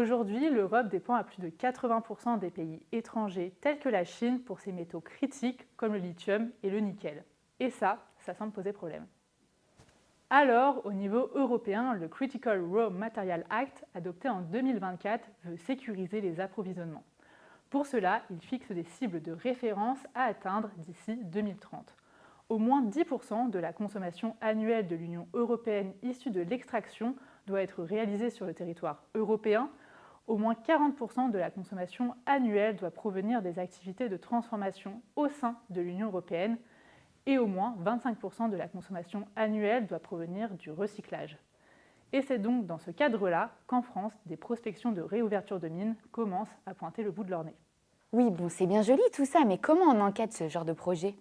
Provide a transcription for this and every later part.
Aujourd'hui, l'Europe dépend à plus de 80% des pays étrangers tels que la Chine pour ses métaux critiques comme le lithium et le nickel. Et ça semble poser problème. Alors, au niveau européen, le Critical Raw Material Act, adopté en 2024, veut sécuriser les approvisionnements. Pour cela, il fixe des cibles de référence à atteindre d'ici 2030. Au moins 10% de la consommation annuelle de l'Union européenne issue de l'extraction doit être réalisée sur le territoire européen. Au moins 40% de la consommation annuelle doit provenir des activités de transformation au sein de l'Union européenne et au moins 25% de la consommation annuelle doit provenir du recyclage. Et c'est donc dans ce cadre-là qu'en France, des prospections de réouverture de mines commencent à pointer le bout de leur nez. Oui, bon, c'est bien joli tout ça, mais comment on enquête ce genre de projet?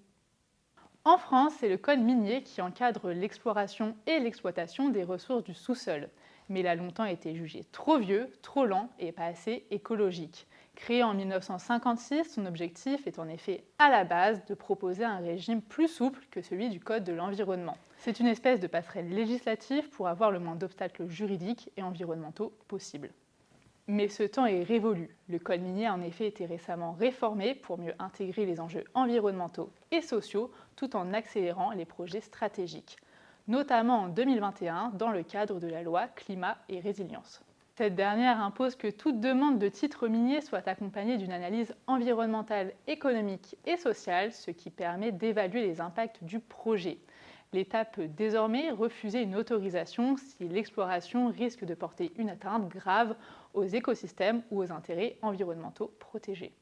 En France, c'est le code minier qui encadre l'exploration et l'exploitation des ressources du sous-sol. Mais il a longtemps été jugé trop vieux, trop lent et pas assez écologique. Créé en 1956, son objectif est en effet à la base de proposer un régime plus souple que celui du Code de l'environnement. C'est une espèce de passerelle législative pour avoir le moins d'obstacles juridiques et environnementaux possibles. Mais ce temps est révolu. Le code minier a en effet été récemment réformé pour mieux intégrer les enjeux environnementaux et sociaux tout en accélérant les projets stratégiques, notamment en 2021 dans le cadre de la loi Climat et Résilience. Cette dernière impose que toute demande de titre minier soit accompagnée d'une analyse environnementale, économique et sociale, ce qui permet d'évaluer les impacts du projet. L'État peut désormais refuser une autorisation si l'exploration risque de porter une atteinte grave aux écosystèmes ou aux intérêts environnementaux protégés.